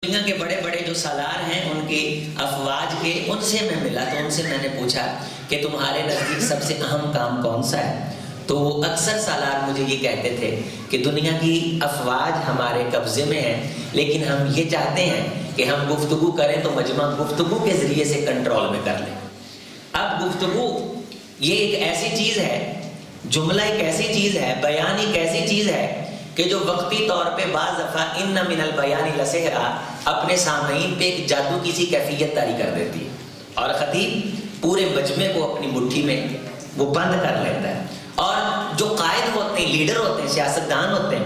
دنیا کے بڑے بڑے جو سالار ہیں ان کے افواج کے، ان سے میں ملا تو ان سے میں نے پوچھا کہ تمہارے نزدیک سب سے اہم کام کون سا ہے؟ تو اکثر سالار مجھے یہ کہتے تھے کہ دنیا کی افواج ہمارے قبضے میں ہیں، لیکن ہم یہ چاہتے ہیں کہ ہم گفتگو کریں تو مجمع گفتگو کے ذریعے سے کنٹرول میں کر لیں۔ اب گفتگو یہ ایک ایسی چیز ہے، جملہ ایک ایسی چیز ہے، بیان ایک ایسی چیز ہے کہ جو وقتی طور پہ بعض دفعہ ان من البیان لسحرا اپنے سامعین پہ ایک جادو کی سی کیفیت طاری کر دیتی ہے، اور خطیب پورے مجمع کو اپنی مٹھی میں وہ بند کر لیتا ہے۔ اور جو قائد ہوتے ہیں، لیڈر ہوتے ہیں، سیاستدان ہوتے ہیں،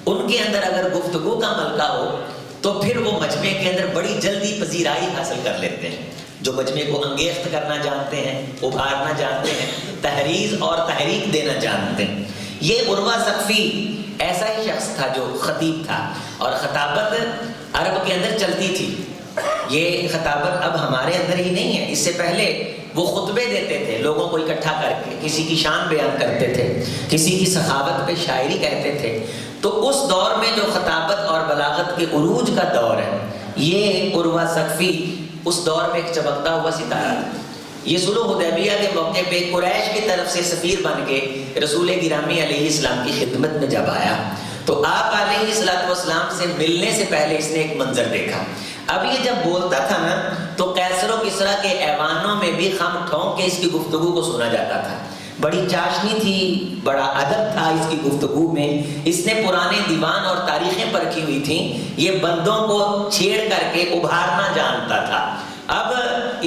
ان کے اندر اگر گفتگو کا ملکہ ہو تو پھر وہ مجمع کے اندر بڑی جلدی پذیرائی حاصل کر لیتے ہیں۔ جو مجمع کو انگیخت کرنا جانتے ہیں، ابھارنا جانتے ہیں، تحریض اور تحریک دینا جانتے ہیں۔ یہ عروہ ثقفی ایسا ہی شخص تھا جو خطیب تھا، اور خطابت عرب کے اندر چلتی تھی۔ یہ خطابت اب ہمارے اندر ہی نہیں ہے، اس سے پہلے وہ خطبے دیتے تھے، لوگوں کو اکٹھا کر کے کسی کی شان بیان کرتے تھے، کسی کی سخاوت پہ شاعری کہتے تھے۔ تو اس دور میں جو خطابت اور بلاغت کے عروج کا دور ہے، یہ عروہ ثقفی اس دور میں ایک چمکتا ہوا ستارہ تھا۔ یہ صلح حدیبیہ کے موقع پہ قریش کی طرف سے سفیر بن کے رسول گرامی علیہ السلام کی خدمت میں جب آیا تو آپ علیہ السلام سے ملنے سے پہلے اس نے ایک منظر دیکھا۔ اب یہ جب بولتا تھا نا تو قیصر و کسریٰ کے ایوانوں میں بھی خم ٹھونک کے اس کی گفتگو کو سنا جاتا تھا۔ بڑی چاشنی تھی، بڑا ادب تھا اس کی گفتگو میں۔ اس نے پرانے دیوان اور تاریخیں پرکھی ہوئی تھیں، یہ بندوں کو چھیڑ کر کے ابھارنا جانتا تھا۔ اب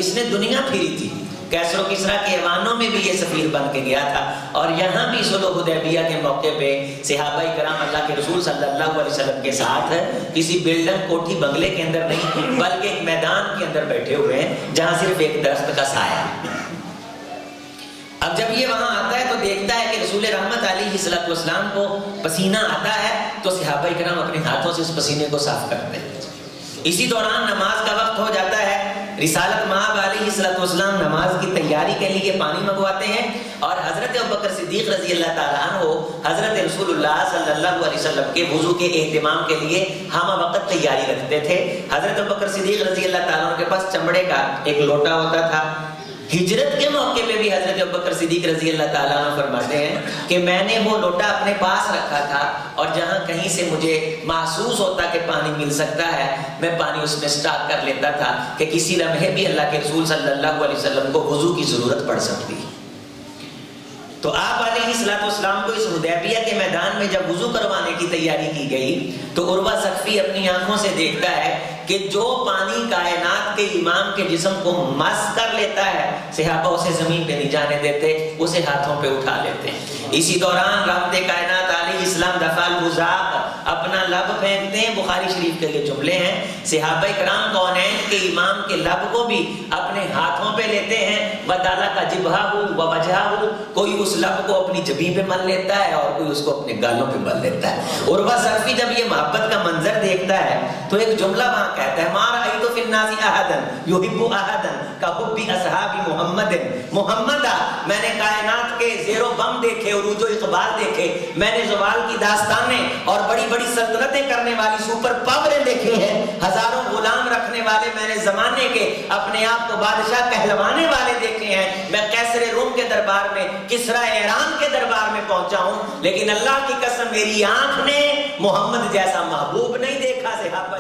اس نے دنیا پھیری تھی، قیصر و کسریٰ کے ایوانوں میں بھی یہ سفیر بن کے گیا تھا، اور یہاں بھی صلح حدیبیہ کے موقع پہ صحابہ کرام اللہ کے رسول صلی اللہ علیہ وسلم کے ساتھ کسی بلڈنگ کوٹھی بنگلے کے اندر نہیں بلکہ ایک میدان کے اندر بیٹھے ہوئے ہیں جہاں صرف ایک درخت کا سایہ۔ اب جب یہ وہاں آتا ہے تو دیکھتا ہے کہ رسول رحمت علیہ السلام کو پسینہ آتا ہے، تو صحابہ کرام اپنے ہاتھوں سے اس پسینے کو صاف کرتے ہیں۔ اسی دوران نماز کا وقت ہو جاتا ہے، رسالت مآب علیہ السلام نماز کی تیاری کے لیے پانی منگواتے ہیں، اور حضرت ابوبکر صدیق رضی اللہ تعالیٰ عنہ حضرت رسول اللہ صلی اللہ علیہ وسلم کے وضو کے اہتمام کے لیے ہمہ وقت تیاری رکھتے تھے۔ حضرت ابوبکر صدیق رضی اللہ تعالیٰ عنہ کے پاس چمڑے کا ایک لوٹا ہوتا تھا۔ ہجرت کے موقع پہ بھی حضرت ابوبکر صدیق رضی اللہ تعالیٰ عنہ فرماتے ہیں کہ میں نے وہ لوٹا اپنے پاس رکھا تھا، اور جہاں کہیں سے مجھے محسوس ہوتا کہ پانی مل سکتا ہے میں پانی اس میں سٹاک کر لیتا تھا کہ کسی لمحے بھی اللہ کے رسول صلی اللہ علیہ وسلم کو وضو کی ضرورت پڑ سکتی۔ تو آپ علیہ السلام کو اس حدیبیہ کے میدان میں جب وضو کروانے کی تیاری کی گئی تو عروہ ثقفی اپنی آنکھوں سے دیکھتا ہے کہ جو پانی کائنات کے امام کے جسم کو مس کر لیتا ہے، صحابہ اسے زمین پہ نہیں جانے دیتے، اسے ہاتھوں پہ اٹھا لیتے ہیں۔ اسی دوران رحمت کائنات علیہ السلام دفع البزاق اپنا لب پھینکتے ہیں، بخاری شریف کے یہ جملے ہیں۔ صحابہ کرام کونین کے امام کے لب کو بھی اپنے ہاتھوں پہ لیتے ہیں، وَدَالَ کا جبہہ وَوَجْهَهُ، کوئی اس لب کو اپنی جبین پہ مل لیتا ہے اور کوئی اس کو اپنے گالوں پہ مل لیتا ہے۔ عروہ ثقفی جب یہ محبت کا منظر دیکھتا ہے تو ایک جملہ وہاں کہتا ہے، مَا رَأَيْتُ فِي النَّاسِ أَحَدًا يُحِبُّ أَحَدًا كَحُبِّ أَصْحَابِ مُحَمَّدٍ۔ محمد میں نے کائنات کے زیر و بم دیکھے، عروج و اقبال دیکھے، میں نے زوال کی داستانیں اور بڑی بڑی سلطنتیں کرنے والی سپر پاوریں دیکھی ہیں، ہزاروں غلام رکھنے والے میں نے زمانے کے اپنے آپ کو بادشاہ کہلوانے والے دیکھے ہیں۔ میں قیصر روم کے دربار میں، کسریٰ ایران کے دربار میں پہنچا ہوں، لیکن اللہ کی قسم میری آنکھ نے محمد جیسا محبوب نہیں دیکھا۔ صحابہ